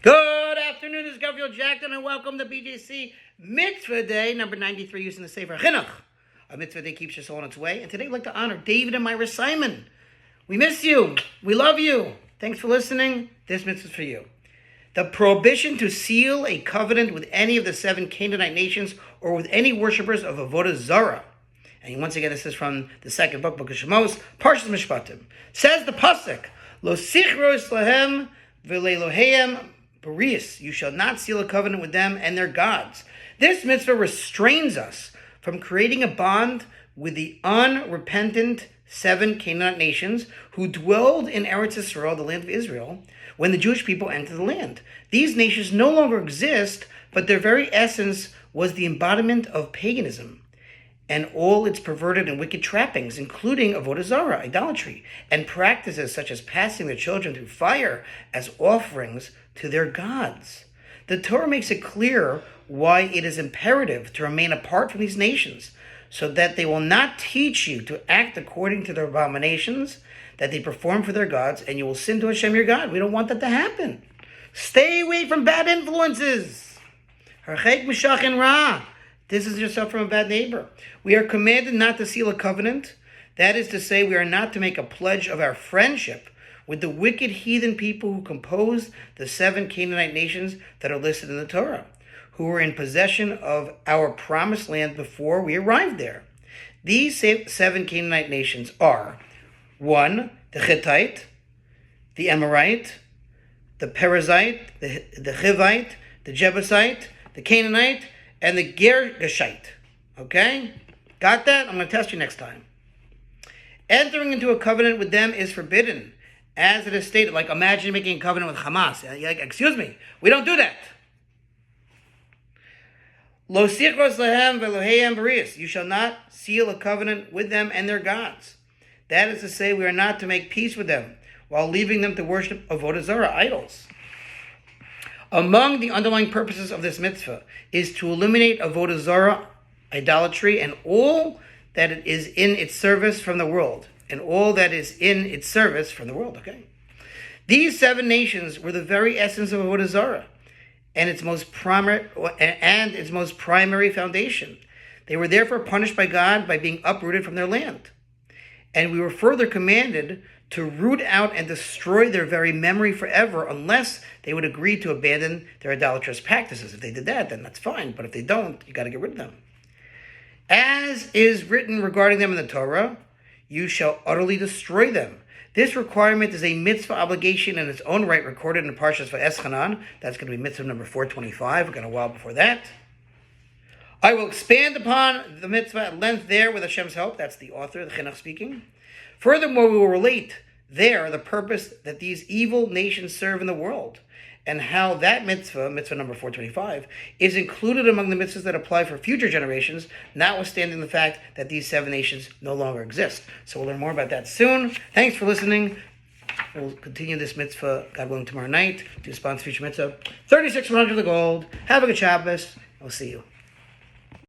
Good afternoon, this is Gabriel Jackson, and welcome to BJC Mitzvah Day, number 93, using the Sefer HaChinuch. A mitzvah day keeps your soul on its way, and today we'd like to honor David and Myra Simon. We miss you. We love you. Thanks for listening. This mitzvah is for you. The prohibition to seal a covenant with any of the 7 Canaanite nations or with any worshippers of Avodah Zarah. And once again, this is from the second book of Shemos, Parshas Mishpatim. Says the pasuk, Lo sichros lahem v'leiloheim Baris, you shall not seal a covenant with them and their gods. This mitzvah restrains us from creating a bond with the unrepentant 7 Canaanite nations who dwelled in Eretz Yisrael, the land of Israel, when the Jewish people entered the land. These nations no longer exist, but their very essence was the embodiment of paganism and all its perverted and wicked trappings, including Avodah Zarah, idolatry, and practices such as passing their children through fire as offerings to their gods. The Torah makes it clear why it is imperative to remain apart from these nations, so that they will not teach you to act according to their abominations that they perform for their gods, and you will sin to Hashem your God. We don't want that to happen. Stay away from bad influences. Harchek mishach and ra. Distance yourself from a bad neighbor. We are commanded not to seal a covenant. That is to say, we are not to make a pledge of our friendship with the wicked heathen people who composed the 7 Canaanite nations that are listed in the Torah, who were in possession of our promised land before we arrived there. These 7 Canaanite nations are 1. The Hittite, the Amorite, the Perizzite, the Hivite, the Jebusite, the Canaanite, and the Girgashite. Okay? Got that? I'm going to test you next time. Entering into a covenant with them is forbidden, as it is stated. Like, imagine making a covenant with Hamas. You're like, excuse me, we don't do that. Lo sichros lahem ve'loheim baris. You shall not seal a covenant with them and their gods. That is to say, we are not to make peace with them while leaving them to worship Avodah Zarah, idols. Among the underlying purposes of this mitzvah is to eliminate Avodah Zarah, idolatry, and all that it is in its service from the world. Okay? These 7 nations were the very essence of Avodah Zarah and its most primary foundation. They were therefore punished by God by being uprooted from their land. And we were further commanded to root out and destroy their very memory forever unless they would agree to abandon their idolatrous practices. If they did that, then that's fine. But if they don't, you got to get rid of them. As is written regarding them in the Torah, you shall utterly destroy them. This requirement is a mitzvah obligation in its own right, recorded in Parshas Va'eschanan. That's going to be mitzvah number 425. We've got a while before that. I will expand upon the mitzvah at length there with Hashem's help. That's the author, the Chinuch speaking. Furthermore, we will relate there the purpose that these evil nations serve in the world, and how that mitzvah number 425, is included among the mitzvahs that apply for future generations, notwithstanding the fact that these 7 nations no longer exist. So we'll learn more about that soon. Thanks for listening. We'll continue this mitzvah, God willing, tomorrow night to sponsor future mitzvah. 36 100 the gold. Have a good Shabbos. I'll see you.